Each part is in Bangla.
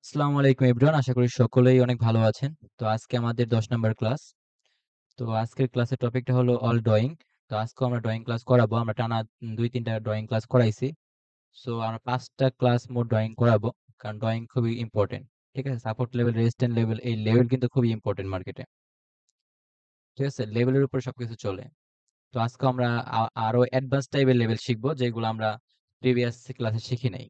আসসালামু আলাইকুম এভরিওয়ান, আশা করি সকলেই অনেক ভালো আছেন। তো আজকে আমাদের 10 নাম্বার ক্লাস। তো আজকের ক্লাসের টপিকটা হলো অল ড্রয়িং। তো আজকে আমরা ড্রয়িং ক্লাস করাবো। আমরা টানা 2-3টা ড্রয়িং ক্লাস করাইছি। সো আমরা 5টা ক্লাস মোট ড্রয়িং করাবো, কারণ ড্রয়িং খুবই ইম্পর্টেন্ট। ঠিক আছে, সাপোর্ট লেভেল, রেজিস্ট্যান্ট লেভেল, এই লেভেল কিন্তু খুবই ইম্পর্টেন্ট মার্কেটে। ঠিক আছে, লেভেলের উপর সবকিছু চলে। তো আজকে আমরা আরো অ্যাডভান্স টাইপের লেভেল শিখবো, যেগুলো আমরা প্রিভিয়াস ক্লাসে শিখি নাই।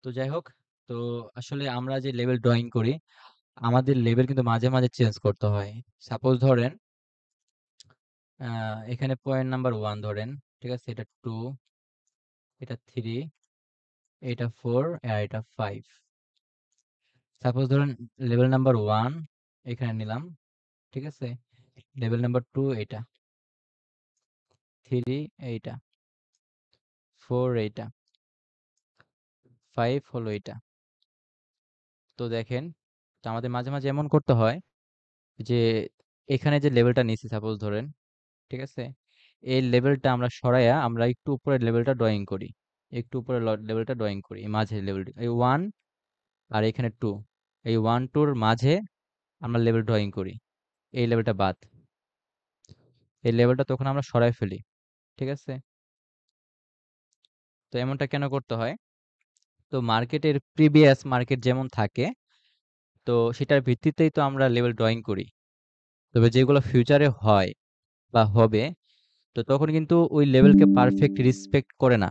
তো যাই হোক, তো আসলে আমরা যে লেভেল ড্রয়িং করি, আমাদের লেভেল কিন্তু মাঝে মাঝে চেঞ্জ করতে হয়। সাপোজ ধরেন, এখানে পয়েন্ট নাম্বার 1 ধরেন, ঠিক আছে, এটা 2, এটা 3, এটা 4 আর এটা 5। সাপোজ ধরেন লেভেল নাম্বার 1 এখানে নিলাম, ঠিক আছে, লেভেল নাম্বার 2 এটা, 3 এইটা, 4 এইটা, 5 হলো এটা। তো দেখেন, তো আমাদের মাঝে মাঝে এমন করতে হয় যে এখানে যে লেভেলটা নিছি সাপোজ ধরেন, ঠিক আছে, এই লেভেলটা আমরা সরাইয়া আমরা একটু উপরের লেভেলটা ড্রয়িং করি, একটু উপরের লেভেলটা ড্রয়িং করি, এই মাঝের লেভেলটা, এই 1 আর এখানে 2, এই 1-2 মাঝে আমরা লেভেল ড্রয়িং করি, এই লেভেলটা বাদ, এই লেভেলটা তখন আমরা সরাই ফেলি। ঠিক আছে, তো এমনটা কেন করতে হয়? তো মার্কেটের প্রিভিয়াস মার্কেট যেমন থাকে, তো সেটার ভিত্তিতেই তো আমরা লেভেল ড্রয়িং করি। তবে যেগুলো ফিউচারে হয় বা হবে, তো তখন কিন্তু ওই লেভেলকে পারফেক্ট রেসপেক্ট করে না।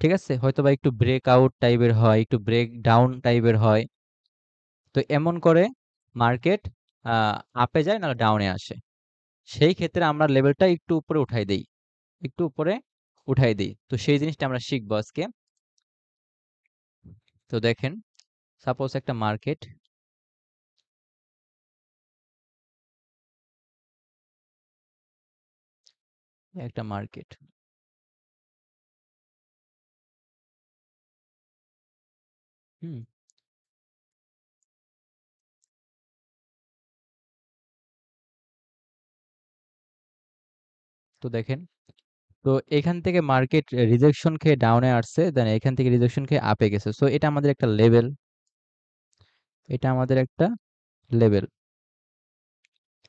ঠিক আছে, হয়তো বা একটু ব্রেক আউট টাইপের হয়, একটু ব্রেক ডাউন টাইপের হয়। তো এমন করে মার্কেট আপে যায় না ডাউনে আসে। সেই ক্ষেত্রে আমরা লেভেলটা একটু উপরে উঠাই দেই, একটু উপরে উঠাই দিই। তো সেই জিনিসটা আমরা শিখবো আজকে। তো দেখেন, সাপোজ একটা মার্কেট, একটা মার্কেট, হুম, তো দেখেন, তো এখান থেকে মার্কেট রিজেকশন খেয়ে ডাউনে আসছে, দেন এখান থেকে রিজেকশন খেয়ে আপে গেছে। সো এটা আমাদের একটা লেভেল, এটা আমাদের একটা লেভেল।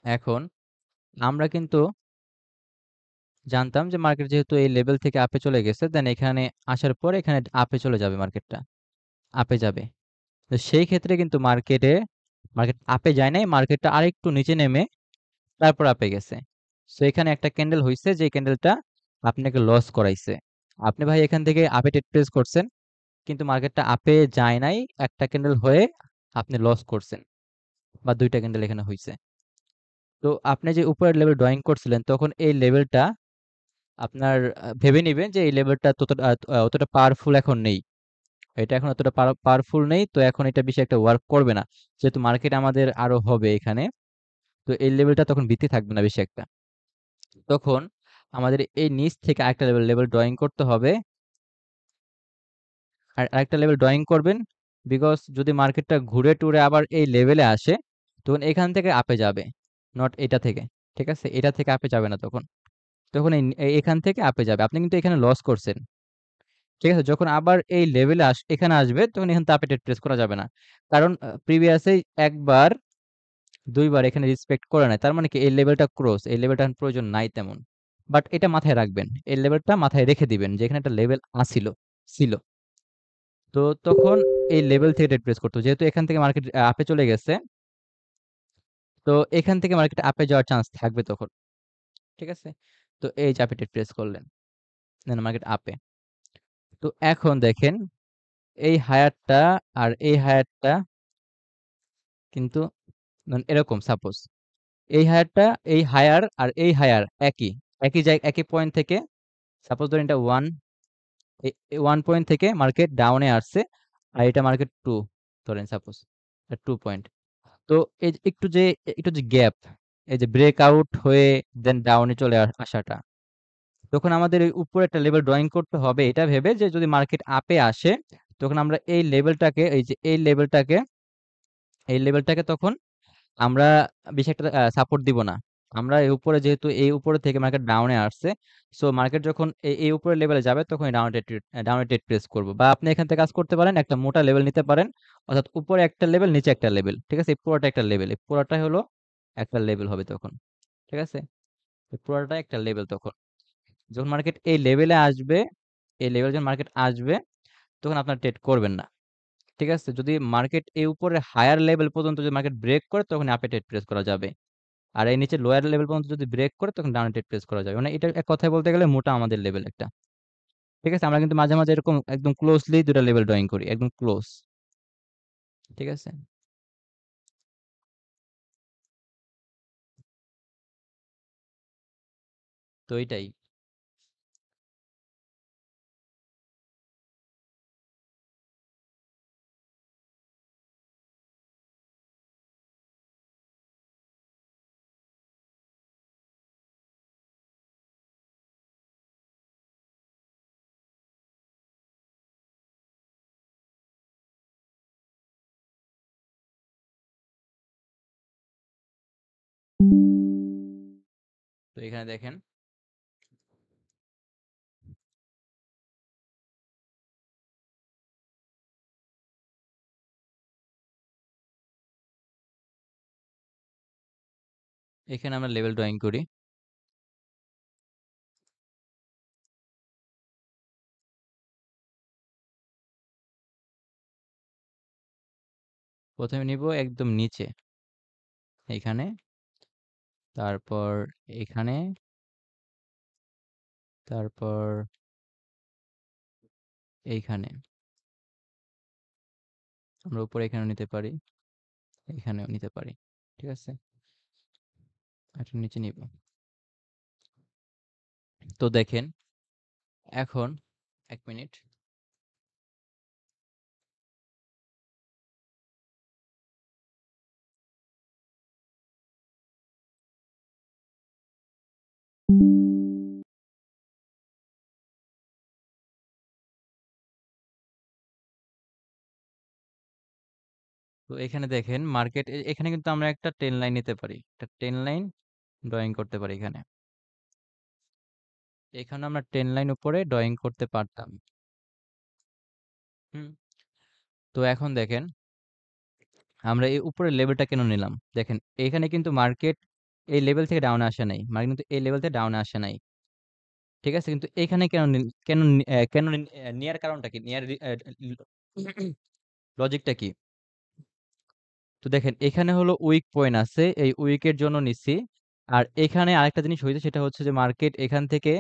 এখন আমরা কিন্তু জানতাম যে মার্কেট যেহেতু এই লেভেল থেকে আপে চলে গেছে, দেন এখানে আসার পর এখানে আপে চলে যাবে, মার্কেটটা আপে যাবে। তো সেই ক্ষেত্রে কিন্তু মার্কেট আপে যায় নাই, মার্কেটটা আরেকটু নিচে নেমে তারপর আপে গেছে। সো এখানে একটা ক্যান্ডেল হইছে, যে ক্যান্ডেলটা আপনাকে লস করাইছে। আপনি ভাই এখান থেকে আপে ট্রেড করছেন, কিন্তু মার্কেটটা আপে যায় নাই, একটা ক্যান্ডেল হয়ে আপনি লস করছেন, বা 2টা ক্যান্ডেল এখানে হইছে। তো আপনি যে উপরের লেভেল ড্রয়িং করছিলেন, তখন এই লেভেলটা আপনার ভেবে নিবেন যে এই লেভেলটা অতটা পাওয়ারফুল এখন নেই। এটা এখন অতটা পাওয়ারফুল নেই, তো এখন এটা বেশি একটা ওয়ার্ক করবে না। যেহেতু মার্কেট আমাদের আরো হবে এখানে, তো এই লেভেলটা তখন ভিত্তি থাকবে না বেশি একটা। তখন আমাদের এই নিচ থেকে আরেকটা লেভেল লেভেল ড্রয়িং করতে হবে। আর আরেকটা লেভেল ড্রয়িং করবেন, বিকজ যদি মার্কেটটা ঘুরে টুরে আবার এই লেভেলে আসে, তখন এখান থেকে আপে যাবে, নট এটা থেকে। ঠিক আছে, এটা থেকে আপে যাবে না তখন, তখন এখান থেকে আপে যাবে। আপনি কিন্তু এখানে লস করছেন। ঠিক আছে, যখন আবার এই লেভেলে এখানে আসবে, তখন এখান থেকে আপে ট্রেস করা যাবে না। কারণ প্রিভিয়াসে একবার দুইবার এখানে রেসপেক্ট করে নাই, তার মানে কি এই লেভেলটা ক্রস, এই লেভেলটা প্রয়োজন নাই তেমন। বাট এটা মাথায় রাখবেন, এই লেভেলটা মাথায় রেখে দিবেন যে এখানে একটা লেভেল ছিল। তো তখন এই লেভেল থেকে ট্রেড প্লেস করতে হবে। যেহেতু এখান থেকে মার্কেট আপে চলে গেছে, তো এখান থেকে মার্কেট আপে যাওয়ার চান্স থাকবে তখন। ঠিক আছে, তো এই যে আপে ট্রেড প্লেস করলেন, দেন মার্কেট আপে। তো এখন দেখেন, এই হায়ারটা আর এই হায়ারটা কিন্তু এরকম, সাপোজ এই হায়ারটা, এই হায়ার আর এই হায়ার একই একই জায়গা, একই পয়েন্ট থেকে, সাপোজ ধরেন এটা 1, ওয়ান পয়েন্ট থেকে মার্কেট ডাউনে আসছে, আর এটা মার্কেট টু ধরেন সাপোজ 2 পয়েন্ট। তো এই যে একটু যে গ্যাপ, এই যে ব্রেকআউট হয়ে দেন ডাউনে চলে আসাটা, তখন আমাদের এই উপরে একটা লেভেল ড্রয়িং করতে হবে এটা ভেবে যে যদি মার্কেট আপে আসে, তখন আমরা এই লেভেলটাকে, এই যে এই লেভেলটাকে তখন আমরা বেশি একটা সাপোর্ট দিব না। আমরা এই উপরে, যেহেতু এই উপরে থেকে মার্কেট ডাউনে আসছে, সো মার্কেট যখন এই উপরের লেভেলে যাবে তখন ডাউনে ট্রেড প্রেস করব। বা আপনি এখান থেকে কাজ করতে পারেন, একটা মোটা লেভেল নিতে পারেন, অর্থাৎ উপরে একটা লেভেল নিচে একটা লেভেল, ঠিক আছে? এই পুরোটা একটা লেভেল, এই পুরোটাই হলো একটা লেভেল হবে তখন, ঠিক আছে? এই পুরোটা একটা লেভেল তখন, যখন মার্কেট এই লেভেলে আসবে, এই লেভেল যখন মার্কেট আসবে, তখন আপনার ট্রেড করবেন না, ঠিক আছে? যদি মার্কেট এই উপরে হায়ার লেভেল পর্যন্ত যদি মার্কেট ব্রেক করে, তখন আপে ট্রেড প্রেস করা যাবে। আর এই নিচে লোয়ার লেভেল পর্যন্ত যদি ব্রেক করে, তখন ডাউন ট্রেড প্রেস করা যাবে। মানে এটা এক কথায় বলতে গেলে মোটা আমাদের লেভেল একটা, ঠিক আছে? আমরা কিন্তু মাঝে মাঝে এরকম একদম ক্লোজলি দুটা লেভেল ড্রয়িং করি, একদম ক্লোজ, ঠিক আছে? তো এটাই। তো এখানে দেখেন, এখানে আমরা লেভেল ড্রয়িং করি। প্রথমে নিব একদম নিচে, এইখানে, তারপর এখানে, তারপর এইখানে। আমরা উপরে এখানেও নিতে পারি, এখানেও নিতে পারি, ঠিক আছে? এটা নিচে নিব। তো দেখেন, এখন 1 মিনিট। তো এখানে দেখেন মার্কেট, এখানে কিন্তু আমরা একটা ট্রেন লাইন নিতে পারি, একটা ট্রেন লাইন ড্রয়িং করতে পারি এখানে। এখানে আমরা ট্রেন লাইন উপরে ড্রয়িং করতে পারতাম। হুম। তো এখন দেখেন, আমরা এই উপরের লেভেলটা কেন নিলাম? দেখেন, এখানে কিন্তু মার্কেট এই লেভেল থেকে ডাউনে আসে নাই, মার্কেট কিন্তু এই লেভেল থেকে ডাউনে আসে নাই, ঠিক আছে? কিন্তু এখানে কেন নেয়ার কারণটা কি, নেয়ার লজিকটা কি? তো দেখেন, এখানে হলো উইক পয়েন্ট আছে, এই উইকের জন্য নিচ্ছি। আর এখানে আরেকটা জিনিস হয়েছে, সেটা হচ্ছে যে মার্কেট এখান থেকে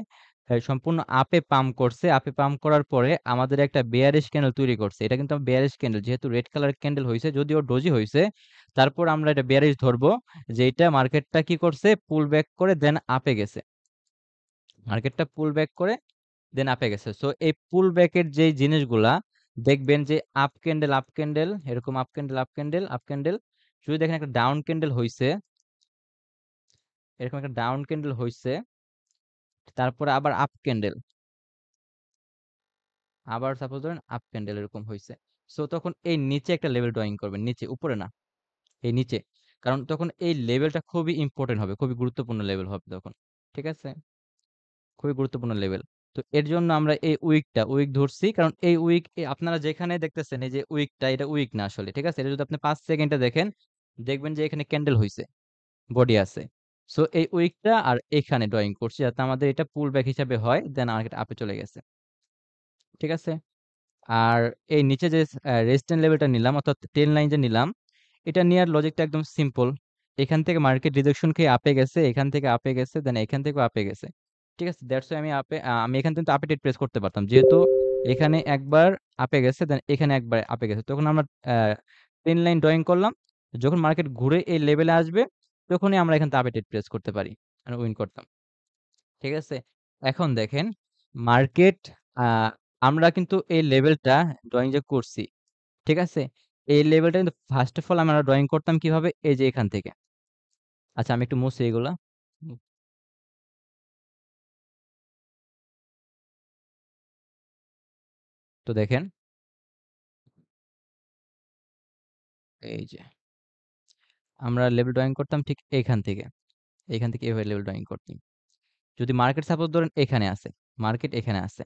সম্পূর্ণ আপে পাম্প করছে, আপে পাম্প করার পরে আমাদের একটা বেয়ারিশ ক্যান্ডেল তৈরি করছে। এটা কিন্তু বেয়ারিশ ক্যান্ডেল, যেহেতু রেড কালার ক্যান্ডেল হয়েছে, যদিও ডোজি হয়েছে, তারপর আমরা এটা বেয়ারিশ ধরবো, যে এটা মার্কেটটা কি করছে, পুল ব্যাক করে দেন আপে গেছে, মার্কেটটা পুল ব্যাক করে দেন আপে গেছে। সো এই পুল ব্যাকের যে জিনিসগুলা দেখবেন, যে আপ ক্যান্ডেল, আপ ক্যান্ডেল, এরকম up candle, up candle, up candle, যদি দেখেন একটা ডাউন ক্যান্ডেল হইছে, এরকম একটা ডাউন ক্যান্ডেল হইছে, তারপরে আবার আপ ক্যান্ডেল, আবার সাপোজ ধরেন আপ ক্যান্ডেল এরকম হইছে। সো তখন এই নিচে একটা লেভেল ড্রয়িং করবেন, নিচে, উপরে না, এই নিচে। কারণ তখন এই লেভেলটা খুবই ইম্পর্টেন্ট হবে, খুবই গুরুত্বপূর্ণ লেভেল হবে তখন, ঠিক আছে? খুবই গুরুত্বপূর্ণ লেভেল। তো এর জন্য আমরা এই উইক ধরছি, কারণ এই উইক, আপনারা যেখানে দেখতেছেন এই যে উইকটা, এটা উইক না আসলে, ঠিক আছে? এটা যদি আপনি 5 সেকেন্ডে দেখেন, দেখবেন যে এখানে ক্যান্ডেল হইছে, বডি আছে। সো এই উইকটা আর এখানে ড্রয়িং করছি, যাতে আমাদের এটা পুল ব্যাক হিসাবে হয়, দেন মার্কেট আপে চলে গেছে, ঠিক আছে? আর এই নিচে যে রেজিস্ট্যান্স লেভেলটা নিলাম, অর্থাৎ ট্রেন লাইন যে নিলাম, এটা নেওয়ার লজিকটা একদম সিম্পল। এখান থেকে মার্কেট রিজেকশন খেয়ে আপে গেছে, এখান থেকে আপে গেছে, দেন এখান থেকেও আপে গেছে, ঠিক আছে? দ্যাটস ওয়াই আমি এখান থেকে আপে ট্রেড প্রেস করতে পারতাম, যেহেতু এখানে একবার আপে গেছে, দেন এখানে একবার আপে গেছে, তখন আমরা ট্রেন লাইন ড্রয়িং করলাম। যখন মার্কেট ঘুরে এই লেভেলে আসবে, তখনই আমরা এখান থেকে আপে ট্রেড প্রেস করতে পারি, মানে উইন করতাম, ঠিক আছে? এখন দেখেন, মার্কেট আমরা কিন্তু এই লেভেলটা ড্রয়িং যে করছি, ঠিক আছে? এই লেভেলটা কিন্তু ফার্স্ট অফ অল আমরা ড্রয়িং করতাম কিভাবে? এই যে এখান থেকে। আচ্ছা আমি একটু মুছি এগুলা। হুম, তো দেখেন, এই যে আমরা লেভেল ড্রয়িং করতাম ঠিক এখান থেকে। এখান থেকে এভাবে লেভেল ড্রয়িং করতাম। যদি মার্কেট সাপোজ ধরেন এখানে আছে, মার্কেট এখানে আছে।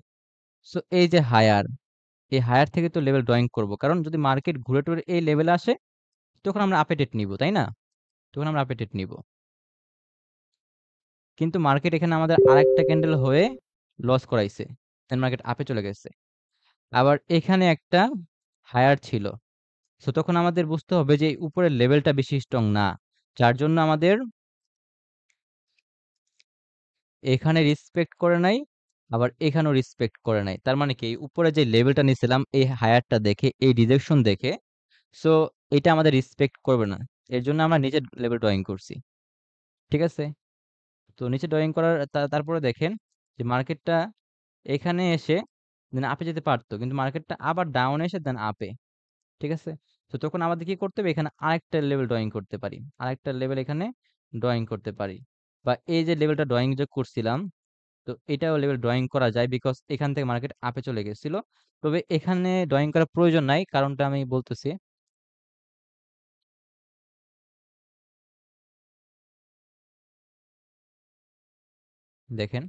সো এই যে হায়ার, এই হায়ার থেকে তো লেভেল ড্রয়িং করব। কারণ যদি মার্কেট ঘুরে টুরে এই লেভেলে আসে, তখন আমরা আপে ট্রেড নিব, তাই না? তখন আমরা আপে ট্রেড নিব। কিন্তু মার্কেট এখানে আমাদের আরেকটা ক্যান্ডেল হয়ে লস করাইছে। দেন মার্কেট আপে চলে গেছে। আবার এখানে একটা হায়ার ছিল। সো তখন আমাদের বুঝতে হবে যে উপরের লেভেলটা বেশি স্ট্রং না। যার জন্য আমাদের এখানে রেসপেক্ট করে নাই, আবার এখানেও রেসপেক্ট করে নাই। তার মানে কি উপরে যে লেভেলটা নিছিলাম এই হায়ারটা দেখে, এই রিজেকশন দেখে, সো এটা আমাদের রেসপেক্ট করবে না। এর জন্য আমরা নিচের লেভেল ড্রয়িং করছি। ঠিক আছে? তো নিচে ড্রয়িং করার তারপরে দেখেন যে মার্কেটটা এখানে এসে দেন আপে যেতে পারতো। কিন্তু মার্কেটটা আবার ডাউনে এসে দেন আপে। ঠিক আছে? তো তখন আমাদের কি করতে হবে? এখানে আরেকটা লেভেল ড্রয়িং করতে পারি। আরেকটা লেভেল এখানে ড্রয়িং করতে পারি। বা এই যে লেভেলটা ড্রয়িং যে করছিলাম, তো এটাও লেভেল ড্রয়িং করা যায় বিকজ এখান থেকে মার্কেট আপে চলে গেছিল। তবে এখানে ড্রয়িং করার প্রয়োজন নাই। কারণটা আমি বলতেছি। দেখেন।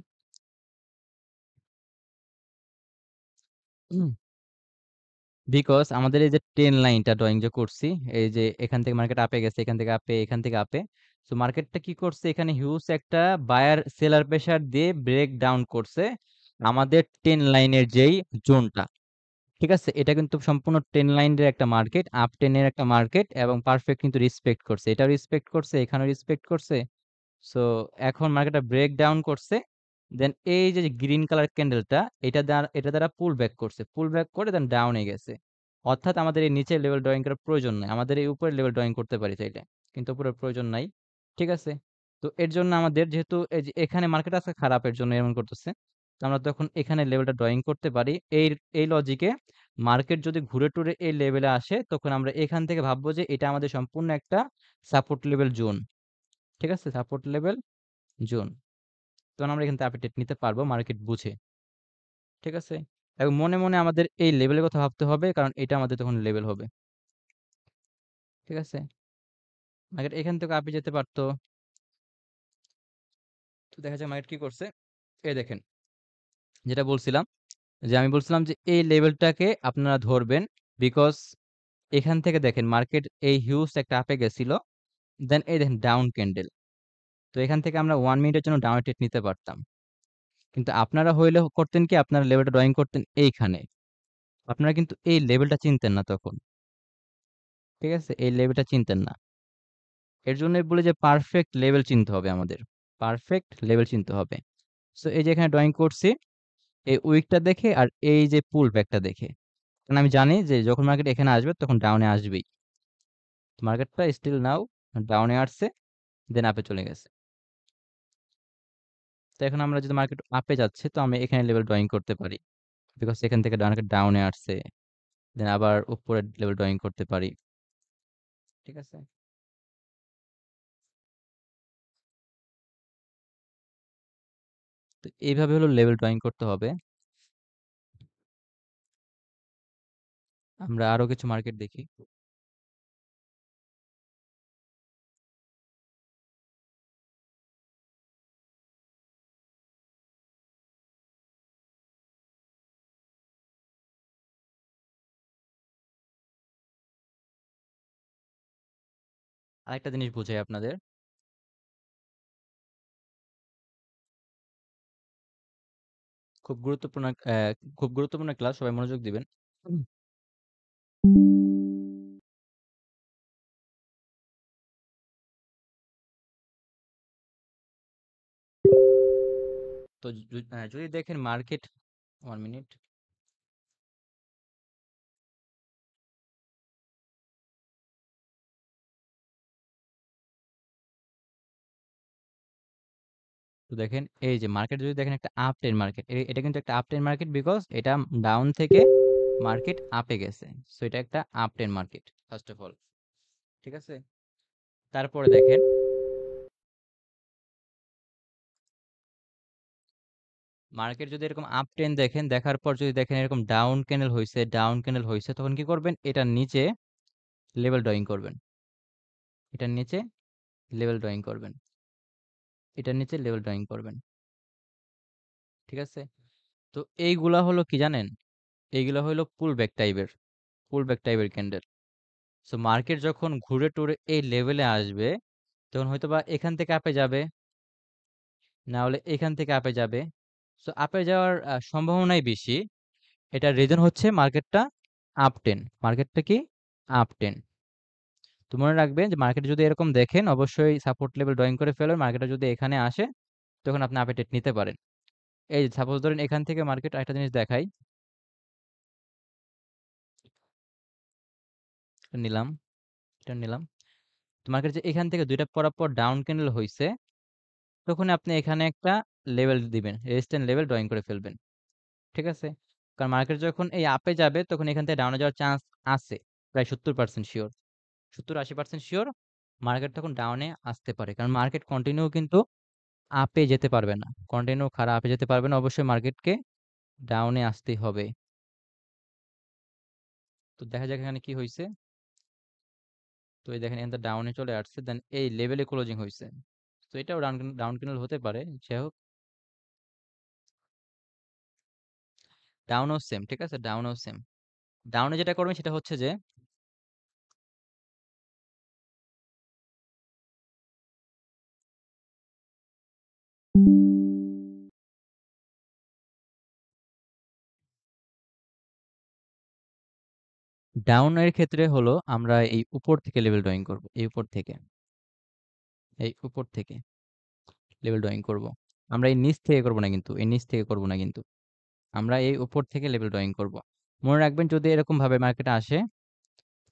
বিকজ আমাদের এই যে ট্রেন লাইনটা ড্রয়িং যে করছি, এই যে এখান থেকে মার্কেট আপে গেছে, এখান থেকে আপে, এখান থেকে আপে। সো মার্কেটটা কি করছে? এখানে হিউজ একটা বায়ার সেলার প্রেসার দিয়ে ব্রেক ডাউন করছে আমাদের ট্রেন লাইনের যেই জোনটা। ঠিক আছে? এটা কিন্তু সম্পূর্ণ ট্রেন লাইনের একটা মার্কেট, আপ ট্রেনের একটা মার্কেট এবং পারফেক্ট কিন্তু রেসপেক্ট করছে। এটাও রেসপেক্ট করছে, এখানেও রেসপেক্ট করছে। সো এখন মার্কেটটা ব্রেক ডাউন করছে। দেন এই যে গ্রিন কালার ক্যান্ডেলটা এটা দ্বারা পুল ব্যাক করছে। পুল ব্যাক করে দেন ডাউনে গেছে। অর্থাৎ আমাদের এই নিচের লেভেল ড্রয়িং করার প্রয়োজন নাই। আমাদের এই উপরের লেভেল ড্রয়িং করতে পারি চাইলে। কিন্তু উপরের প্রয়োজন নাই। ঠিক আছে? তো এর জন্য আমাদের যেহেতু এই যে এখানে মার্কেট আজকে খারাপ এর জন্য এমন করতেছে। তো আমরা তখন এখানে লেভেলটা ড্রয়িং করতে পারি। এই লজিকে মার্কেট যদি ঘুরে টুরে এই লেভেলে আসে তখন আমরা এখান থেকে ভাববো যে এটা আমাদের সম্পূর্ণ একটা সাপোর্ট লেভেল জোন। ঠিক আছে? Support level zone. তখন আমরা এখান থেকে আপডেট নিতে পারবো মার্কেট বুঝে। ঠিক আছে? এবং মনে, মনে আমাদের এই লেভেলের কথা ভাবতে হবে কারণ এটা আমাদের তখন লেভেল হবে। ঠিক আছে? মার্কেট এখান থেকে আপে যেতে পারতো। তো দেখা যায় মার্কেট কি করছে? এই দেখেন যেটা বলছিলাম যে আমি বলছিলাম যে এই লেভেলটাকে আপনারা ধরবেন বিকজ এখান থেকে দেখেন মার্কেট এই হিউজ একটা আপে গেছিল। দেন এই দেখেন ডাউন ক্যান্ডেল। তো এখান থেকে আমরা 1 মিনিটের জন্য ডাউন ট্রেড নিতে পারতাম। কিন্তু আপনারা হইলে করতেন কি? আপনারা লেভেলটা ড্রয়িং করতেন এইখানে। আপনারা কিন্তু এই লেভেলটা চিনতেন না তখন। ঠিক আছে? এই লেভেলটা চিনতেন না। এর জন্যই বলি যে পারফেক্ট লেভেল চিনতে হবে আমাদের। পারফেক্ট লেভেল চিনতে হবে। সো এই যে এখানে ড্রয়িং করছি, এই উইকটা দেখে আর এই যে পুল ব্যাকটা দেখে। কারণ আমি জানি যে যখন মার্কেট এখানে আসবে তখন ডাউনে আসবেই। মার্কেটটা স্টিল নাও ডাউনে আসছে, দেন আপে চলে গেছে। তো এখন আমরা যদি মার্কেট আপে যাচ্ছে তো আমি এখানে লেভেল ড্রয়িং করতে পারি। বিকজ এখান থেকে মার্কেট ডাউনে আসছে। দেন আবার উপরের লেভেল ড্রয়িং করতে পারি। ঠিক আছে? তো এইভাবে হলো লেভেল ড্রয়িং করতে হবে। আমরা আরো কিছু মার্কেট দেখি। আরেকটা জিনিস বুঝাই আপনাদের। খুব গুরুত্বপূর্ণ খুব গুরুত্বপূর্ণ ক্লাস সবাই মনোযোগ দিবেন। হুম। তো যদি দেখেন মার্কেট 1 মিনিট। তো দেখেন এই যে মার্কেট যদি দেখেন একটা আপ ট্রেন্ড মার্কেট, এটা কিন্তু একটা আপ ট্রেন্ড মার্কেট বিকজ এটা ডাউন থেকে মার্কেট আপে গেছে। সো এটা একটা up trend market first of all. ঠিক আছে, তারপরে দেখেন মার্কেট যদি এরকম আপ ট্রেন্ড দেখেন, দেখার পর যদি দেখেন এরকম ডাউন ক্যান্ডেল হয়েছে, তখন কি করবেন, এটার নিচে লেভেল ড্রয়িং করবেন। এটার নিচে লেভেল ড্রয়িং করবেন। এটার নিচে লেভেল ড্রয়িং করবেন। ঠিক আছে, তো এইগুলা হলো কি জানেন, এইগুলা হলো পুল ব্যাক টাইপের ক্যান্ডেল। সো মার্কেট যখন ঘুরে টুরে এই লেভেলে আসবে, তখন হয়তোবা এখান থেকে আপে যাবে, না হলে এখান থেকে আপে যাবে। সো আপে যাওয়ার সম্ভাবনাই বেশি। এটার রিজন হচ্ছে মার্কেটটা কি আপ টেন। তো মনে রাখবেন যে মার্কেট যদি এরকম দেখেন, অবশ্যই সাপোর্ট লেভেল ড্রয়িং করে ফেলবেন। মার্কেটটা যদি এখানে আসে, তখন আপনি আপে ট্রেড নিতে পারেন। এই সাপোজ ধরেন এখান থেকে মার্কেট, একটা জিনিস দেখাই, এটা নিলাম, এটা নিলাম। তো মার্কেট যে এখান থেকে দুইটা পরপর ডাউন ক্যান্ডেল হইছে, তখন আপনি এখানে একটা লেভেল দিবেন, রেজিস্ট্যান্ট লেভেল ড্রয়িং করে ফেলবেন। ঠিক আছে, কারণ মার্কেট যখন এই আপে যাবে, তখন এখান থেকে ডাউনে যাওয়ার চান্স আছে, প্রায় 70% শিওর, 70-80% শিওর মার্কেট তখন ডাউনে আসতে পারে। কারণ মার্কেট কন্টিনিউ কিন্তু আপে যেতে পারবে না, কন্টিনিউ খারাপ আপে যেতে পারবে না, অবশ্যই মার্কেটকে ডাউনে আসতেই হবে। তো দেখা যাক এখানে কি হয়েছে। তো এই দেখেন এখানে ডাউনে চলে আসছে, দেন এই লেভেলে ক্লোজিং হয়েছে। তো এটাও ডাউন ডাউন ক্যান্ডেল হতে পারে, যাই হোক। ডাউনও সেম, ঠিক আছে, ডাউনও সেম। ডাউনে যেটা করবেন সেটা হচ্ছে যে ডাউনের ক্ষেত্রে হলো আমরা এই উপর থেকে লেভেল ড্রয়িং করব, এই উপর থেকে লেভেল ড্রয়িং করব। আমরা এই নিচ থেকে করব না কিন্তু, আমরা এই উপর থেকে লেভেল ড্রয়িং করব। মনে রাখবেন যদি এরকম ভাবে মার্কেটে আসে,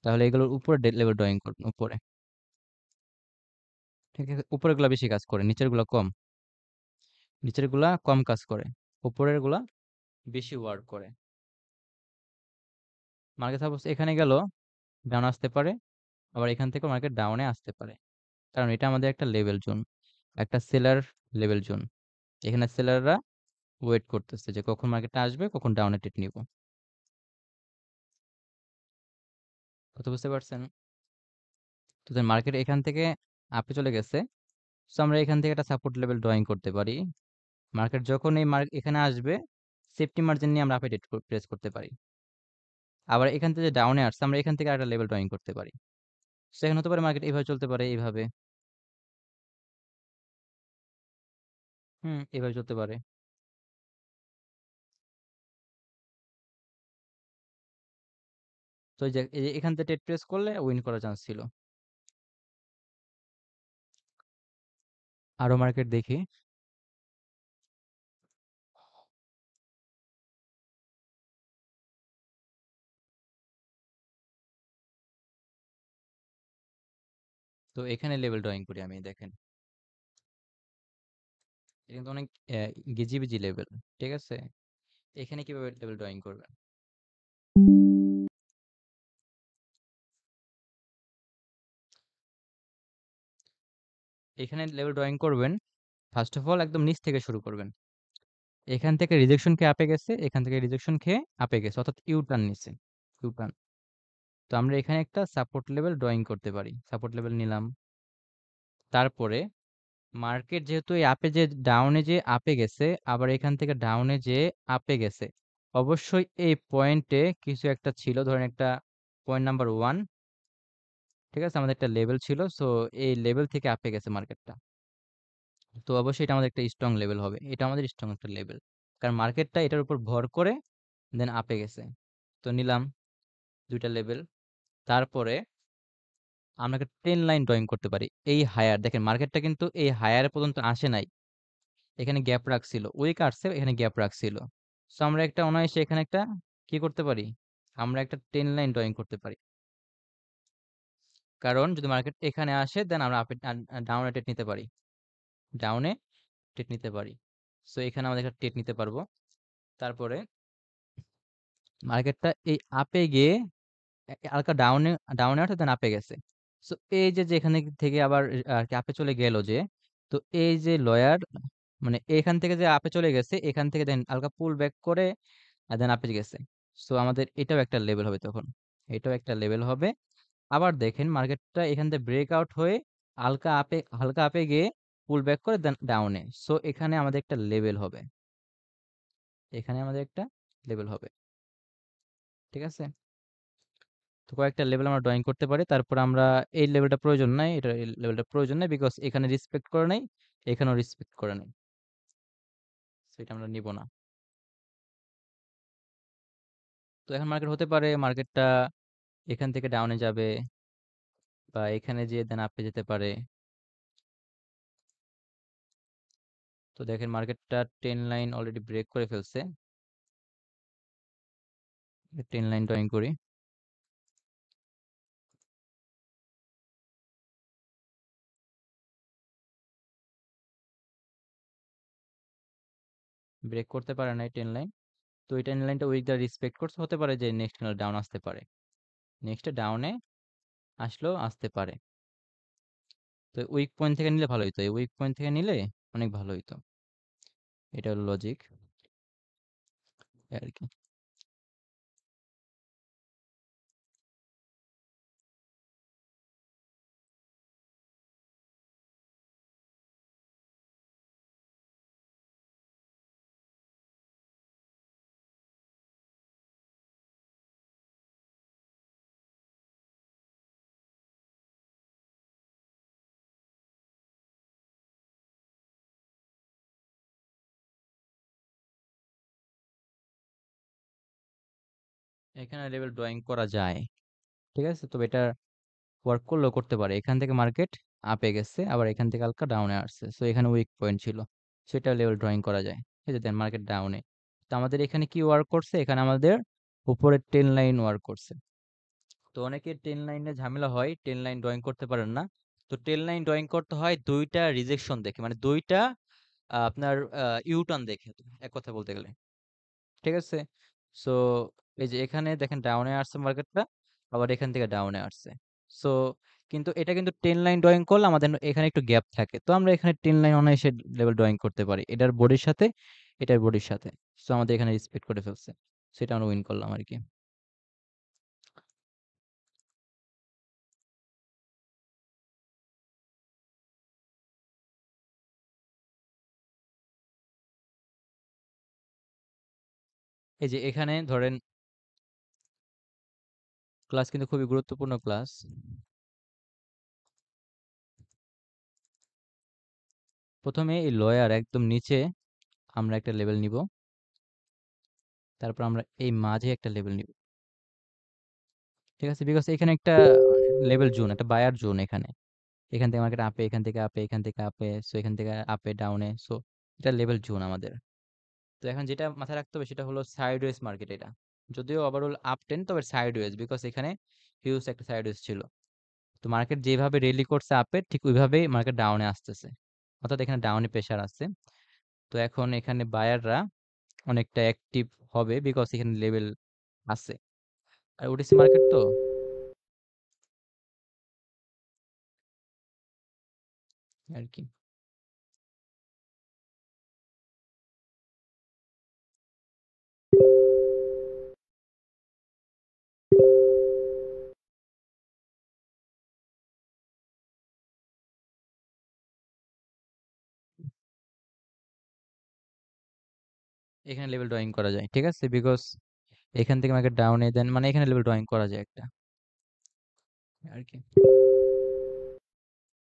তাহলে এগুলোর উপরে লেভেল ড্রয়িং করবেন, উপরে। ঠিক আছে, উপরের গুলা বেশি কাজ করে, নিচের গুলা কম কাজ করে, উপরের গুলা বেশি ওয়ার্ক করে। মার্কেট সাপোজ এখানে গেল, ডাউন আসতে পারে, আবার এখান থেকে মার্কেট ডাউনে আসতে পারে। কারণ এটা আমাদের একটা লেভেল জোন, একটা সেলার লেভেল জোন। এখানে সেলাররা ওয়েট করতেছে যে কখন মার্কেটটা আসবে, কখন ডাউনে টেট নিব। কথা বুঝতে পারছেন? তো মার্কেট এখান থেকে আপে চলে গেছে। সো আমরা এখান থেকে একটা সাপোর্ট লেভেল ড্রয়িং করতে পারি। মার্কেট যখন এই এখানে আসবে, সেফটি মার্জিন নিয়ে আমরা আপে টেট প্রেস করতে পারি। আবার এখান থেকে যে ডাউনে আসছে, আমরা এখান থেকে একটা লেভেল ড্রয়িং করতে পারি। সেখানে হতে পারে মার্কেট এইভাবে চলতে পারে, এইভাবে। এইভাবে চলতে পারে। তো এই যে এখান থেকে টেট প্রেস করলে উইন করার চান্স ছিল। আরো মার্কেট দেখি। তো এখানে লেভেল ড্রয়িং করি আমি, দেখেন এটা কিন্তু অনেক গিজিবিজি লেভেল। ঠিক আছে, এখানে কিভাবে লেভেল ড্রয়িং করবেন, এখানে লেভেল ড্রয়িং করবেন। ফার্স্ট অফ অল একদম নিচ থেকে শুরু করবেন। এখান থেকে রিজেকশন খেয়ে আপে গেছে, এখান থেকে রিজেকশন খেয়ে আপে গেছে, অর্থাৎ ইউটার্ন নিচ্ছে, ইউটার্ন। তো আমরা এখানে একটা সাপোর্ট লেভেল ড্রয়িং করতে পারি, সাপোর্ট লেভেল নিলাম। তারপরে মার্কেট যেহেতু এই আপে যে ডাউনে যে আপে গেছে, আবার এখান থেকে ডাউনে যে আপে গেছে, অবশ্যই এই পয়েন্টে কিছু একটা ছিল, ধরেন একটা পয়েন্ট নাম্বার 1। ঠিক আছে, আমাদের একটা লেভেল ছিল, সো এই লেভেল থেকে আপে গেছে মার্কেটটা। তো অবশ্যই এটা আমাদের একটা স্ট্রং লেভেল হবে, এটা আমাদের স্ট্রং একটা লেভেল, কারণ মার্কেটটা এটার উপর ভর করে দেন আপে গেছে। তো নিলাম দুইটা লেভেল। তারপরে আমরা একটা ট্রেন লাইন ড্রয়িং করতে পারি। এই হায়ার দেখেন, মার্কেটটা কিন্তু এই হায়ার পর্যন্ত আসে নাই, এখানে গ্যাপ রাখছিল, উইক আসছে, এখানে গ্যাপ রাখছিল। সো আমরা একটা অনায়াসে এখানে একটা কি করতে পারি, আমরা একটা ট্রেন লাইন ড্রয়িং করতে পারি। কারণ যদি মার্কেট এখানে আসে, দেন আমরা আপে ডাউনে ট্রেড নিতে পারি, ডাউনে ট্রেড নিতে পারি। সো এখানে আমাদের একটা ট্রেড নিতে পারবো। তারপরে মার্কেটটা এই আপে গিয়ে হালকা ডাউনে ডাউনে আসে দেন আপে গেছে। সো এই যে যেখানে থেকে আবার আর কি আপে চলে গেল যে, তো এই যে লয়ার মানে এখান থেকে যে আপে চলে গেছে এখান থেকে দেন হালকা পুল ব্যাক করে আর দেন আপে গেছে। সো আমাদের এটাও একটা লেভেল হবে তখন, এটাও একটা লেভেল হবে। আবার দেখেন মার্কেটটা এখান থেকে ব্রেকআউট হয়ে হালকা আপে গিয়ে পুল ব্যাক করে দেন ডাউনে। সো এখানে আমাদের একটা লেভেল হবে, এখানে আমাদের একটা লেভেল হবে। ঠিক আছে, তো কয়েকটা লেভেল আমরা ড্রয়িং করতে পারি। তারপর আমরা এই লেভেলটা প্রয়োজন নাই, এটা এই লেভেলটা প্রয়োজন নাই, বিকজ এখানে রেসপেক্ট করে নাই, এখানেও রেসপেক্ট করে নাই, সেটা আমরা নিব না। তো এখন মার্কেট হতে পারে মার্কেটটা এখান থেকে ডাউনে যাবে বা এখানে যেয়ে দেন আপে যেতে পারে। তো দেখেন মার্কেটটা ট্রেন লাইন অলরেডি ব্রেক করে ফেলছে। ট্রেন লাইন ড্রয়িং করি। ব্রেক করতে পারে না ট্রেন লাইন। তো এই ট্রেন লাইনটা উইক দ্বারা রেসপেক্ট করছে, হতে পারে যে নেক্সট ডাউন আসতে পারে, নেক্সট ডাউনে আসলেও আসতে পারে। তো উইক পয়েন্ট থেকে নিলে ভালো হইতো, এই উইক পয়েন্ট থেকে নিলে অনেক ভালো হইতো। এটা হলো লজিক আর কি। এখানে লেভেল ড্রয়িং করা যায়, ঠিক আছে, তবে এটা ওয়ার্ক করলেও করতে পারে। এখান থেকে মার্কেট আপে গেছে, আবার এখান থেকে হালকা ডাউনে আসছে, সো এখানে উইক পয়েন্ট ছিল, সেটা লেভেল ড্রয়িং করা যায়। এই যে দেন মার্কেট ডাউনে, তো আমাদের এখানে কি ওয়ার্ক করছে, এখানে আমাদের উপরে টেন লাইন ওয়ার্ক করছে। তো অনেকে টেন লাইনে ঝামেলা হয়, টেন লাইন ড্রয়িং করতে পারেন না। তো টেন লাইন ড্রয়িং করতে হয় দুইটা রিজেকশন দেখে, মানে দুইটা আপনার ইউটার্ন দেখে, এক কথা বলতে গেলে। ঠিক আছে, সো এই যে এখানে দেখেন ডাউনে আসছে মার্কেটটা, আবার এখান থেকে ডাউনে আসছে। সো কিন্তু এটা কিন্তু টেন লাইন ড্রয়িং করলে আমাদের এখানে একটু গ্যাপ থাকে, তো আমরা এখানে টেন লাইন অনায়াসে লেভেল ড্রয়িং করতে পারি, এটার বডির সাথে এটার বডির সাথে। সো আমাদের এখানে রেসপেক্ট করে ফেলছে, সেটা আমরা উইন করলাম আর কি। এই যে এখানে ধরেন ক্লাস কিন্তু খুবই গুরুত্বপূর্ণ ক্লাস। প্রথমে এই লয়ার একদম নিচে আমরা একটা লেভেল নিব, তারপর আমরা এই মাঝে একটা লেভেল নিব। ঠিক আছে, বিকজ এখানে একটা লেভেল জোন, একটা বায়ার জোন এখানে, এখান থেকে মার্কেট আপে, এখান থেকে আপে, এখান থেকে আপে, সো এখান থেকে আপে ডাউনে, সো এটা লেভেল জোন আমাদের। তো এখন যেটা মাথায় রাখতে হবে সেটা হলো সাইডওয়েজ মার্কেট এটা, যদিও ওভারঅল আপ টেন, তবে সাইডওয়েজ, বিকজ এখানে হিউজ একটা সাইডওয়েজ ছিল। তো মার্কেট যেভাবে রেলি করছে আপে, ঠিক ওইভাবেই মার্কেট ডাউনে আসতেছে, অর্থাৎ এখানে ডাউনে প্রেশার আছে। তো এখন এখানে বায়াররা অনেকটা অ্যাক্টিভ হবে, বিকজ এখানে লেভেল আছে, আর ওটিসি মার্কেট তো। আর কি, এখানে লেভেল ড্রয়িং করা যায়, ঠিক আছে, বিকজ এখান থেকে মার্কেট ডাউনে দেন, মানে এখানে লেভেল ড্রয়িং করা যায় একটা আর কি।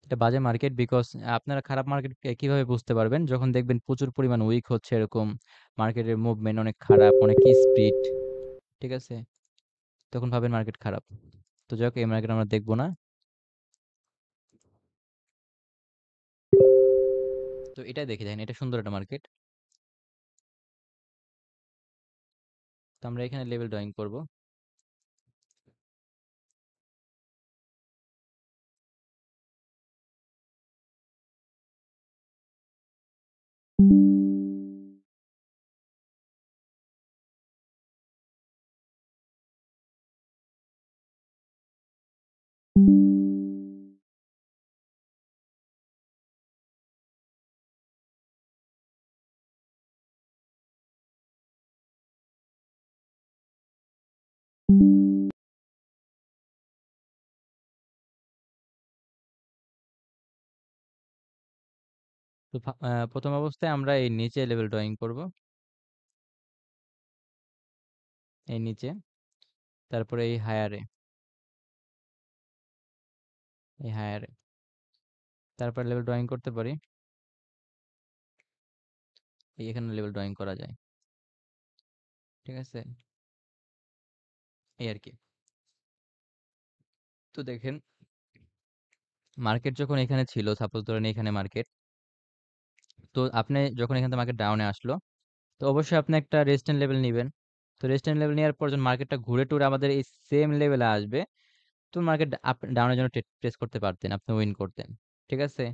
এটা বাজে মার্কেট, বিকজ আপনারা খারাপ মার্কেট কিভাবে বুঝতে পারবেন, যখন দেখবেন প্রচুর পরিমাণ উইক হচ্ছে, এরকম মার্কেটের মুভমেন্ট অনেক খারাপ, অনেক স্পিড, ঠিক আছে, তখন ভাবেন মার্কেট খারাপ। তো যাই হোক, এই মার্কেট আমরা দেখবো না। তো এটাই দেখে দেখেন, এটা সুন্দর একটা মার্কেট। তো আমরা এখানে লেভেল ড্রয়িং করব। তো প্রথম অবস্থায় আমরা এই নিচে লেভেল ড্রয়িং করব, এই নিচে, তারপরে এই হায়ারে, এই হায়ারে, তারপরে লেভেল ড্রয়িং করতে পারি, এই এখানে লেভেল ড্রয়িং করা যায়, ঠিক আছে, এই আর কি। তো দেখেন মার্কেট যখন এখানে ছিল, সাপোজ ধরেন এখানে মার্কেট, তো আপনি যখন এখান থেকে মার্কেট ডাউনে আসলো, তো অবশ্যই আপনি একটা রেজিস্ট্যান্স লেভেল নিবেন। তো রেজিস্ট্যান্স লেভেল নেওয়ার পর যখন মার্কেটটা ঘুরে টুরে আমাদের এই সেম লেভেলে আসবে, তো মার্কেট আপ ডাউনের জন্য প্রেস করতে পারতেন, আপনি উইন করতেন, ঠিক আছে।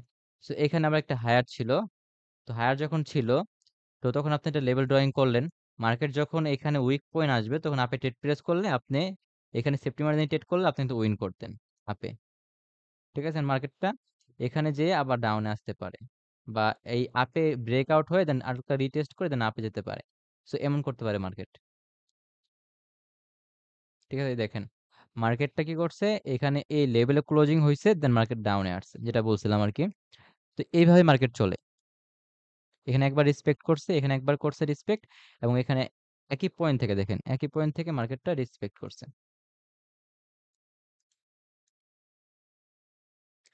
সো এখানে আমার একটা হায়ার ছিল, তো হায়ার যখন ছিল, তো তখন আপনি একটা লেভেল ড্রয়িং করলেন। মার্কেট যখন এখানে উইক পয়েন্ট আসবে, তখন আপনি ট্রেড প্রেস করলে আপনি এখানে সেফটি মার্জিন ট্রেড করলে আপনি কিন্তু উইন করতেন আপে, ঠিক আছে। মার্কেটটা এখানে যেয়ে আবার ডাউনে আসতে পারে, বা এই আপে ব্রেকআউট হয়ে দেন আরেকটা রিটেস্ট করে দেন আপে যেতে পারে। সো এমন করতে পারে মার্কেট, ঠিক আছে। এই দেখেন মার্কেটটা কি করছে, এখানে এই লেভেলে ক্লোজিং হয়েছে, দেন মার্কেট ডাউনে আসছে, যেটা বলছিলাম আর কি। তো এইভাবে মার্কেট চলে, এখানে একবার রেসপেক্ট করছে, এখানে একবার করছে রেসপেক্ট, এবং এখানে একই পয়েন্ট থেকে দেখেন, একই পয়েন্ট থেকে মার্কেটটা রেসপেক্ট করছে,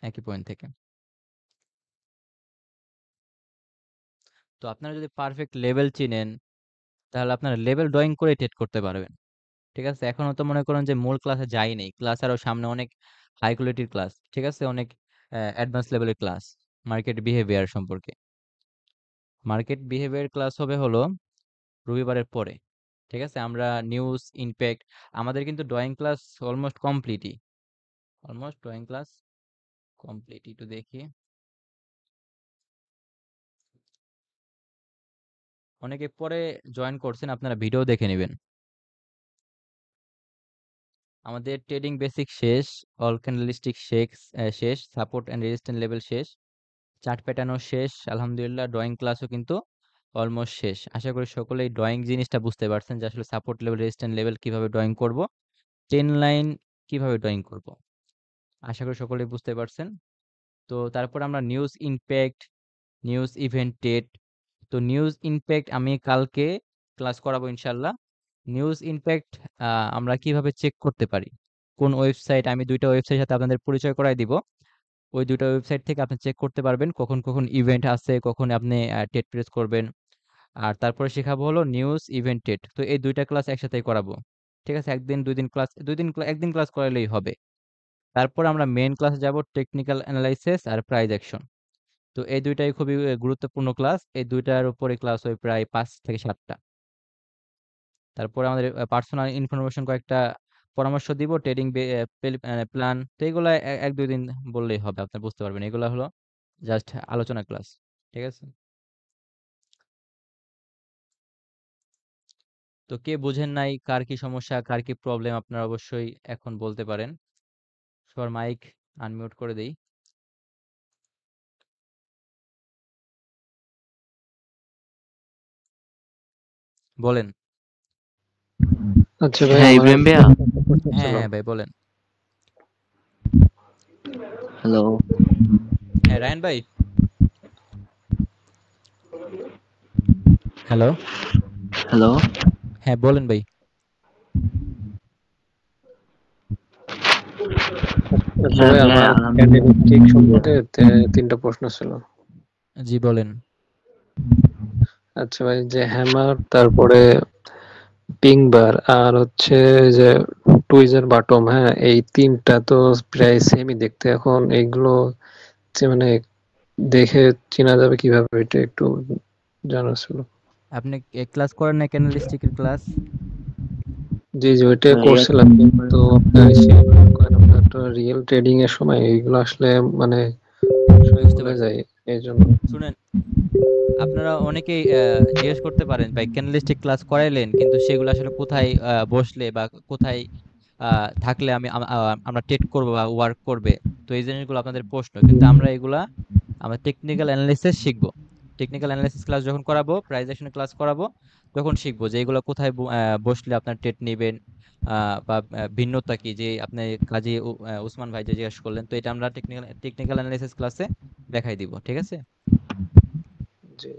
একই পয়েন্ট থেকে। তো আপনারা যদি পারফেক্ট লেভেল চিনেন, তাহলে আপনারা লেভেল ড্রয়িং করে ট্রেড করতে পারবেন, ঠিক আছে। এখনো তো মনে করেন যে মূল ক্লাসে যাইনি, ক্লাস আরো সামনে অনেক হাই কোয়ালিটির ক্লাস, ঠিক আছে, অনেক অ্যাডভান্স লেভেলের ক্লাস মার্কেট বিহেভিয়ার সম্পর্কে। মার্কেট বিহেভিয়ার ক্লাস হবে হলো রবিবারের পরে, ঠিক আছে। আমরা নিউজ ইমপ্যাক্ট, আমাদের কিন্তু ড্রয়িং ক্লাস অলমোস্ট কমপ্লিটই, অলমোস্ট ড্রয়িং ক্লাস কমপ্লিট। একটু দেখি, অনেকে পরে জয়েন করছেন, আপনারা ভিডিও দেখে নেবেন। আমাদের ট্রেডিং বেসিক শেষ, অল ক্যান্ডেলস্টিক শেষ, সাপোর্ট এন্ড রেজিস্ট্যান্স লেভেল শেষ, চার্ট প্যাটার্নও শেষ, আলহামদুলিল্লাহ। ড্রয়িং ক্লাসও কিন্তু অলমোস্ট শেষ। আশা করি সকলেই ড্রয়িং জিনিসটা বুঝতে পারছেন, যে আসলে সাপোর্ট লেভেল রেজিস্ট্যান্স লেভেল কিভাবে ড্রয়িং করব, ট্রেন লাইন কিভাবে ড্রয়িং করব। আশা করি সকলেই বুঝতে পারছেন। তো তারপর আমরা নিউজ ইমপ্যাক্ট, নিউজ ইভেন্টেড, তো নিউজ ইমপ্যাক্ট আমি কালকে ক্লাস করাবো ইনশাল্লাহ। নিউজ ইমপ্যাক্ট আমরা কিভাবে চেক করতে পারি, কোন ওয়েবসাইট, আমি দুইটা ওয়েবসাইটের সাথে আপনাদের পরিচয় করাই দিব। ওই দুইটা ওয়েবসাইট থেকে আপনি চেক করতে পারবেন কখন কখন ইভেন্ট আছে, কখন আপনি টেট প্রেস করবেন। আর তারপরে শেখাবো হলো নিউজ ইভেন্টেড, তো এই দুইটা ক্লাস একসাথেই করাবো, ঠিক আছে। একদিন দুই দিন ক্লাস, একদিন ক্লাস করালেই হবে। তারপর আমরা মেইন ক্লাসে যাব, টেকনিক্যাল অ্যানালাইসিস আর প্রাইস অ্যাকশন। তো এই দুইটাই খুবই গুরুত্বপূর্ণ ক্লাস, এই দুইটার উপরে ক্লাস হয় প্রায় 5 থেকে 7টা। তারপরে আমাদের পার্সোনাল ইনফরমেশন কয়েকটা পরামর্শ দিব, ট্রেডিং প্ল্যান, তো এগুলা 1-2 দিন বললেই হবে, আপনি বুঝতে পারবেন। এগুলা হলো জাস্ট আলোচনা ক্লাস, ঠিক আছে। তো কে বুঝেন নাই, কার কি সমস্যা, কার কি প্রবলেম, আপনারা অবশ্যই এখন বলতে পারেন। সবার মাইক আনমিউট করে দেই, বলেন। আচ্ছা ভাই, হ্যাঁ আমার ইব্রাহিম ভাইয়া। একটা প্রশ্ন হ্যাঁ ছিল। হ্যাঁ ভাই বলেন। হ্যালো। হ্যাঁ রায়ন ভাই, হ্যালো, হ্যালো। হ্যাঁ বলেন ভাই। আচ্ছা হ্যাঁ ভাই, ভাইয়া আমার আলহামদুলিল্লাহ। ক্যান্ডিডেট সম্পর্কে তিনটা প্রশ্ন ছিল। জি বলেন। আচ্ছা ভাই, যে হ্যামার, তারপরে পিং বার, আর হচ্ছে যে টুইজার বাটম, হ্যাঁ, এই তিনটা তো প্রায় সেমই দেখতে। এখন এইগুলো মানে দেখে চেনা যাবে কিভাবে, এটা একটু জানার ছিল। আপনি ক্লাস করেন না ক্যানালিস্টিকের ক্লাস? জি জি, ওইটা ভাইয়া করছিলাম, কিন্তু আপনার আপনার রিয়েল ট্রেডিং এর সময় এইগুলো আসলে মানে বুঝতে ভুলে পারছি। যায়, এই জন্য। শুনেন, আপনারা অনেকেই জিজ্ঞেস করতে পারেন ভাই ক্যানালিস্টিক ক্লাস করাইলেন কিন্তু সেগুলো আসলে কোথায় বসলে বা কোথায় থাকলে আমরা টেট করবো বা ওয়ার্ক করবে। তো এই জিনিসগুলো আপনাদের প্রশ্ন, কিন্তু আমরা এগুলা আমরা টেকনিক্যাল অ্যানালিসিস শিখবো। টেকনিক্যাল অ্যানালিসিস ক্লাস যখন করাবো, প্রাইজেশন ক্লাস করাবো, তখন শিখবো যে এগুলো কোথায় বসলে আপনার টেট নেবেন, বা ভিন্নতা কি, যে আপনি কাজী উসমান ভাই যে জিজ্ঞেস করলেন, তো এটা আমরা টেকনিক্যাল অ্যানালিসিস ক্লাসে দেখাই দিব, ঠিক আছে? জি।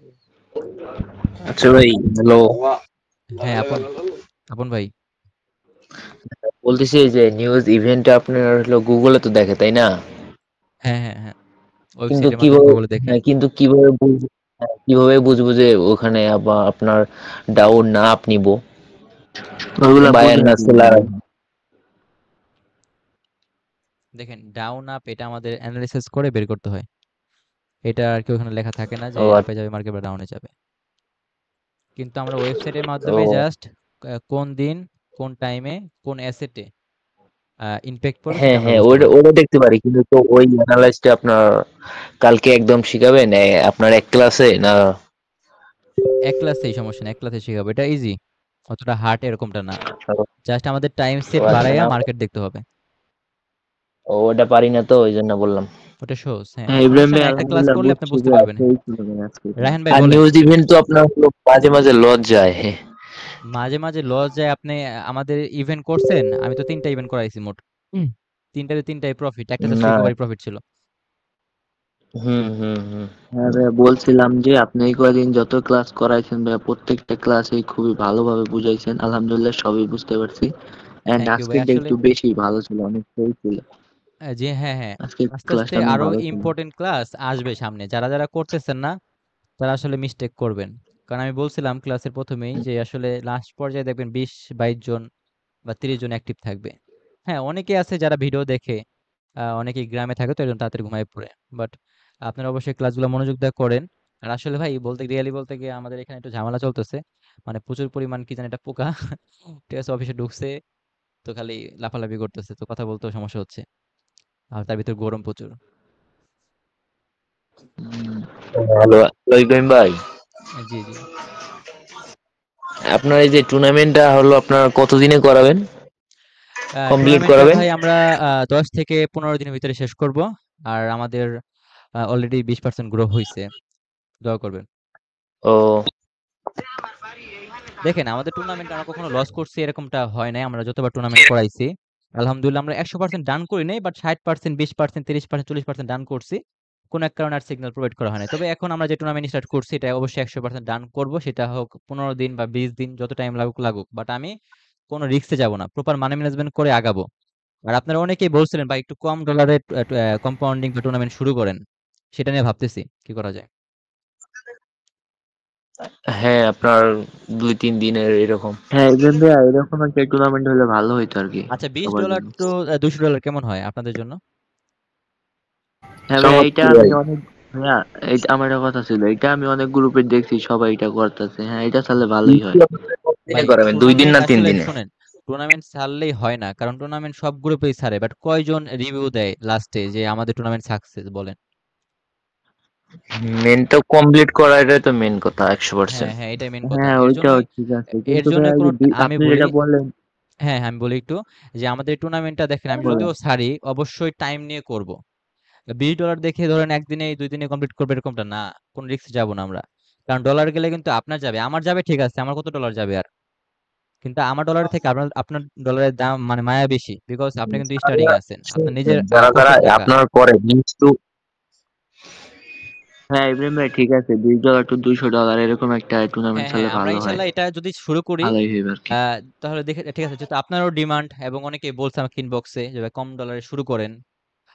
আচ্ছা ভাই, হ্যালো। হ্যাঁ, আপন আপন ভাই। বলতেছি যে নিউজ ইভেন্ট আপনার হলো গুগলে তো দেখে, তাই না? হ্যাঁ, হ্যাঁ, হ্যাঁ, কিন্তু ওয়েবসাইটের মাধ্যমে কিভাবে, গুগলে দেখে। হ্যাঁ, কিন্তু কিভাবে বুঝবো যে ওখানে আবার আপনার ডাউন না আপ নিব, ওগুলা বায়ার বুঝেন না কিভাবে? সেলার? দেখেন, ডাউন আপ এটা আমাদের অ্যানালিসিস করে বের করতে হয়। এটা আর কি ওখানে লেখা থাকে না যে ও আপে যাবে মার্কেট বা ডাউনে যাবে। কিন্তু আমরা ওয়েবসাইটের ও মাধ্যমে জাস্ট কোন দিন, কোন টাইমে, কোন অ্যাসেটে ইমপ্যাক্ট পড়বে সেটা হ্যাঁ আমরা হ্যাঁ, বুঝতে ওইটা পারবো। ওইটা দেখতে পারি, কিন্তু তো ওই অ্যানালাইসটা আপনার কালকে একদম শিখাবেন আপনার এক ক্লাসে না? এক ক্লাসেই সমস্যা নেই, এক ক্লাসে শিখাবো, এটা ইজি, অতটা হার্ড এরকমটা না। জাস্ট আমাদের টাইম ও সেট আচ্ছা, বাড়াইয়া না মার্কেট দেখতে হবে। ওটা পারি না তো, ওই জন্য বললাম। ওটা সহজ, হ্যাঁ, হ্যাঁ, ইব্রাহিম সমস্যা ভাই না, একটা ক্লাস আলহামদুলিল্লাহ করলে আপনি বুঝছি বুঝতে যে পারবেন। সেই ছিল আজকে। রায়হান ভাই আর বলেন। নিউজ ইভেন্ট তো আপনার হলো মাঝে মাঝে লস যায়। মাঝে মাঝে লস যায়, আপনি আমাদের ইভেন্ট করছেন, আমি তো 3টা ইভেন্ট করাইছি মোট। হুম, 3টাই প্রফিট, একটা জাস্ট না। রিকভারি প্রফিট ছিল। হুম হুম হুম। হ্যাঁ ভাই, বলছিলাম যে আপনি এই কয়দিন যত ক্লাস করাইছেন ভাই, প্রত্যেকটা ক্লাসেই খুবই ভালোভাবে বুঝাইছেন, আলহামদুলিল্লাহ সবই বুঝতে পারছি। এন্ড থ্যাংক ইউ ভাই। আজকেরটা আসলে একটু বেশি ভালো ছিল, অনেক সহি ছিল। যে হ্যাঁ, হ্যাঁ, আজকের আস্তে আস্তে ক্লাসটা অনেক আরো ভালো ছিল। ইম্পর্টেন্ট ক্লাস আসবে সামনে। যারা যারা করতেছেন না তারা আসলে মিস্টেক করবেন। কারণ আমি বলছিলাম ক্লাসের প্রথমেই যে আসলে লাস্ট পর্যায়ে দেখবেন 20-22 জন বা 30 জন অ্যাক্টিভ থাকবে। হ্যাঁ, অনেকে আছে যারা ভিডিও দেখে, অনেকেই গ্রামে থাকে তো এজন্য তাড়াতাড়ি ঘুমায় পড়ে। বাট আপনারা অবশ্যই ক্লাসগুলো মনোযোগ দিয়ে করেন। আর আসলে ভাই রিয়ালি বলতে গিয়ে আমাদের এখানে একটু ঝামেলা চলতেছে। মানে প্রচুর পরিমাণ কি জানি একটা পোকা ঠিক আছে অফিসে ঢুকছে, তো খালি লাফালাফি করতেছে, তো কথা বলতেও সমস্যা হচ্ছে। আর তার ভিতর গরম প্রচুর। হুম। হ্যালো, হ্যালো ইব্রাহিম ভাই, জি, জি। আপনার এই যে টুর্নামেন্টটা হলো আপনার কতদিনে করাবেন, কমপ্লিট টুর্নামেন্টটা করাবেন? ভাই আমরা 10 থেকে 15 দিনের ভিতরে শেষ করব। আর আমাদের অলরেডি 20% গ্রো হইছে। দোয়া করবেন। ও দেখেন, আমাদের টুর্নামেন্টে আমরা কখনো লস করছি এরকমটা হয় নাই। আমরা যতবার টুর্নামেন্ট করাইছি আলহামদুলিল্লাহ আমরা 100% ডান করি নাই, বাট 60%, 20%, 30%, 40% ডান করছি। কোন এক কারণে আর সিগন্যাল প্রোভাইড করা হয় নাই। তবে এখন আমরা যে টুর্নামেন্ট স্টার্ট করছি এটা অবশ্যই 100% ডান করব, সেটা হোক 15 দিন বা 20 দিন, যত টাইম লাগুক। বাট আমি কোনো রিস্কে যাব না, প্রপার মানি ম্যানেজমেন্ট করে আগাবো। আর আপনারা অনেকেই বলছিলেন ভাই একটু কম ডলারে কম্পাউন্ডিং বা টুর্নামেন্ট শুরু করেন, সেটা নিয়ে ভাবতেছি কি করা যায়। হ্যাঁ, আপনার 2-3 দিনের এরকম। হ্যাঁ, ইব্রাহিম ভাই এরকম একটা টুর্নামেন্ট হলে ভালো হইতো আর কি, আচ্ছা, সবার $20 জন্য। টু $200 কেমন হয় আপনাদের জন্য? হ্যাঁ ভাই, এইটা চমৎকার আমি ভাই। অনেক, হ্যাঁ, এইটা আমার একটা কথা ছিল, এটা আমি অনেক গ্রুপে দেখছি সবাই এটা করতেছে। হ্যাঁ, এটা তাহলে ভালোই হয়। কতদিনে ভাই করাবেন, 2 দিন টুর্নামেন্ট না 3 আসলে দিনে? শোনেন, টুর্নামেন্ট ছাড়লেই হয় না, কারণ টুর্নামেন্ট সব গ্রুপেই ছাড়ে, বাট কয়জন রিভিউ দেয় লাস্টে যে আমাদের টুর্নামেন্ট সাকসেস বলেন? মেন তো কমপ্লিট করা, এটাই তো মেন কথা, হ্যাঁ, 100%। হ্যাঁ, এটাই মেন কথা। হ্যাঁ, এর ওইটাও জন্যই ঠিক আছে, এর কিন্তু ভাই জন্যই এই কোনো যে আমি আপনি বলি, যেটা বললেন, হ্যাঁ, হ্যাঁ, আমি বলি একটু যে আমাদের টুর্নামেন্টটা দেখেন, আমি বলেন। যদিও ছাড়ি অবশ্যই টাইম নিয়ে করব। $20 দেখে ধরেন একদিনে 2 দিনে কমপ্লিট করবে এরকমটা না। কোন রিস্ক যাব না আমরা। কারণ ডলার গেলে কিন্তু আপনার যাবে, আমার যাবে, ঠিক আছে, আমার কত ডলার যাবে আর? কিন্তু আমার ডলার থেকে আপনার আপনার ডলারের দাম মানে মায়া বেশি, বিকজ আপনি কিন্তু স্টার্টিং এ আছেন, আপনার নিজের যারা যারা প্রফিট দেখা। আপনার করে নিজ টু। হ্যাঁ ইব্রাহিম ভাই, ঠিক আছে, $20 to $200 এরকম একটা টুর্নামেন্ট হ্যাঁ, হ্যাঁ, হলে আমরা ভালো হয়। ইনশাল্লাহ এটা যদি শুরু করি, ভালোই হইবে আর কি। তাহলে দেখে ঠিক আছে, যেহেতু আপনারও ডিমান্ড এবং অনেকেই বলছে আমাকে ইনবক্সে যে ভাই কম ডলারে শুরু করেন।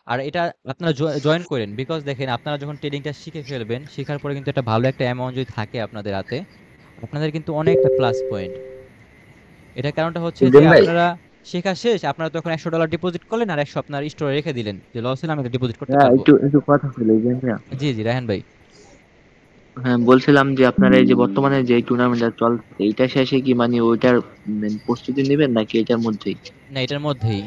আর এটা আপনারা জয়েন করেন, বিকজ দেখেন আপনারা যখন ট্রেডিংটা শিখে ফেলবেন, শিখার পরে কিন্তু একটা ভালো একটা অ্যামাউন্ট যদি থাকে আপনাদের হাতে, আপনাদের কিন্তু অনেকটা প্লাস পয়েন্ট। এটার কারণটা হচ্ছে যে ইব্রাহিম ভাই, আপনারা শেখা শেষ, আপনারা তখন $100 ডিপোজিট করলেন আর 100 আপনার স্টোরে রেখে দিলেন, যে লস হলে আমি ডিপোজিট করতে হ্যাঁ, পারবো। একটু একটু কথা ছিল ইব্রাহিম ভাইয়া। জি, জি, রায়হান ভাই। হ্যাঁ, বলছিলাম যে আপনারা এই যে বর্তমানে যে টুর্নামেন্টটা চলছে, এইটা শেষে কি মানে ওইটার প্রস্তুতি নেবেন নাকি এটার মধ্যেই? না, এটার মধ্যেই।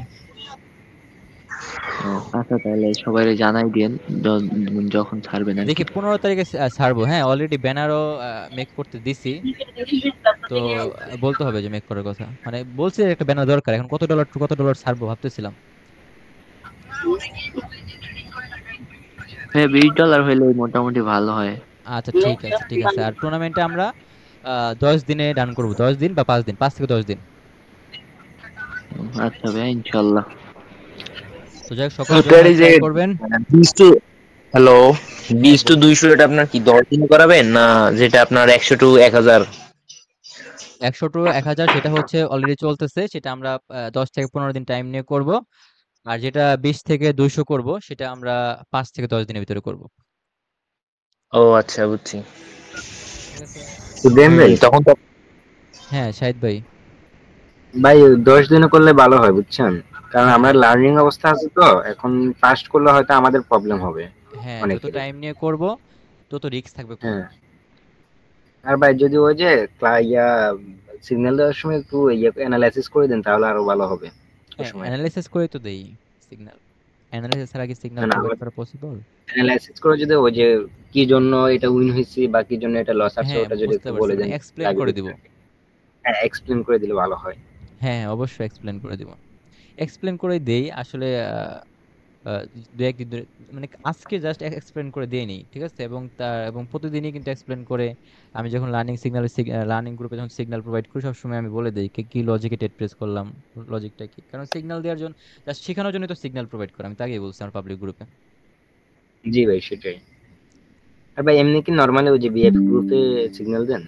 আচ্ছা তাহলে সবাই জানাই দিন যখন ছাড়বেন আর দেখি কি। 15 তারিখে ছাড়বো। হ্যাঁ, অলরেডি ব্যানারও মেক করতে দিছি। তো বলতে হবে যে মেক করার কথা, মানে বলছি একটা ব্যানার দরকার। এখন কত ডলার ছাড়বো ভাবতেছিলাম। হ্যাঁ $20 হইলে মোটামুটি ভালো হয়। আচ্ছা ঠিক আছে, ঠিক আছে। আর টুর্নামেন্টে আমরা 10 দিনে ডান করবো, 10 দিন বা 5 দিন, 5 থেকে 10 দিন। আচ্ছা ভাই ইনশাল্লাহ। তো যাই হোক, সকলে জয়েন আপনার হওয়ার এই যে ট্রাই করবেন। 20 হ্যাঁ 20 to 200 এটা আপনার কি 10 দিন করাবেন, না যেটা আপনার 100 to 1000? 100 to 1000 সেটা হচ্ছে অলরেডি চলতেছে, সেটা আমরা 10 থেকে 15 দিন টাইম নিয়ে করব। আর যেটা 20 থেকে 200 করব, সেটা আমরা 5 থেকে 10 দিনের ভিতরে করব। ও আচ্ছা, বুঝছি। ঠিক আছে। ইব্রাহিম ভাই, তখন তো হ্যাঁ শাহিদ ভাই। ভাই 10 দিনে করলে ভালো হয় বুঝছেন, কারণ হ্যাঁ আমরা লার্নিং অবস্থা আছে তো এখন। ফাস্ট করলে হয়তো আমাদের প্রবলেম হবে হ্যাঁ, যত অনেকেরই। টাইম নিয়ে করব তত রিস্ক থাকবে কম। হ্যাঁ, আর ভাই যদি ওই যে সিগন্যাল দেওয়ার সময় একটু অ্যানালাইসিস করে দেন তাহলে আরো ভালো হবে ওই হ্যাঁ, সময়। অ্যানালাইসিস করে তো দেই সিগন্যাল। অ্যানালাইসিস ছাড়া কি সিগন্যাল না, প্রোভাইড করা পসিবল? অ্যানালাইসিস করে যদি ওই যে কি জন্য এটা উইন হয়েছে বা কি জন্য এটা লস আছে হ্যাঁ ওটা যদি বুঝতে একটু পারছি, বলে মানে দেন এক্সপ্লেন তাহলে করে দিব। বুঝতে পারবে। হ্যাঁ, এক্সপ্লেন করে দিলে ভালো হয়। হ্যাঁ অবশ্যই এক্সপ্লেন করে দিব। এক্সপ্লেন করে দেই আসলে। আহ, দু একদিন ধরে, মানে আজকে জাস্ট এক্সপ্লেন করে দেইনি, ঠিক আছে। এবং প্রতিদিনই কিন্তু এক্সপ্লেন করে আমি যখন লার্নিং গ্রুপে যখন সিগন্যাল প্রোভাইড করি, সবসময় আমি বলে দিই কি কি লজিকে টেট প্রেস করলাম, লজিকটা কি। কারণ সিগন্যাল দেওয়ার জন্য, জাস্ট শেখানোর জন্য তো সিগন্যাল প্রোভাইড করা, আমি তো আগেই বলছি আমার পাবলিক গ্রুপে। জি ভাই, সেটাই। আর ভাই এমনি কি নরমালি ওই যে বিএফ গ্রুপে সিগন্যাল দেন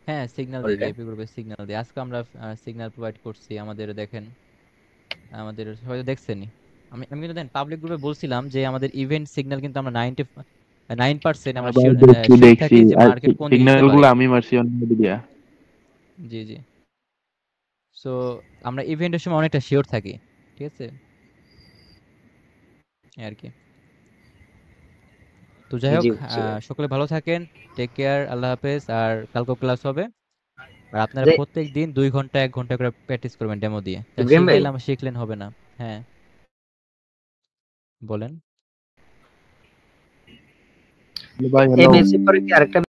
হ্যাঁ সিগন্যাল অল দিই, টাইম? ভিআইপি গ্রুপে সিগন্যাল দিই। আজকে আমরা সিগন্যাল প্রোভাইড করছি আমাদের, দেখেন আমাদের সবাই তো দেখছেনই। আমি আমি কিন্তু দেখেন পাবলিক গ্রুপে বলছিলাম যে আমাদের ইভেন্ট সিগন্যাল কিন্তু আমরা 9% হ্যাঁ আমরা ভাই, শিওর দেখছি শিওর দেখছি। থাকি যে আর মার্কেট কোন দিকে যেতে সিগন্যাল পারে। গুলো আমি মারছি অন্য দিয়া। জি জি। সো আমরা ইভেন্টের সময় অনেকটা শিওর থাকি, ঠিক আছে, এই আর কি। তো যাই হোক, জি বুঝছি ভাই। সকলে ভালো থাকেন। টেক কেয়ার, আল্লাহ হাফেজ। আর কালকে ক্লাস হবে। আর আপনারা যে প্রত্যেক দিন 2 ঘন্টা 1 ঘন্টা করে প্র্যাকটিস করবেন ডেমো দিয়ে, তা ইব্রাহিম ভাই, শিখলেন হবে না। হ্যাঁ বলেন। ভাই হ্যালো। এমএসসি পরে কি আরেকটা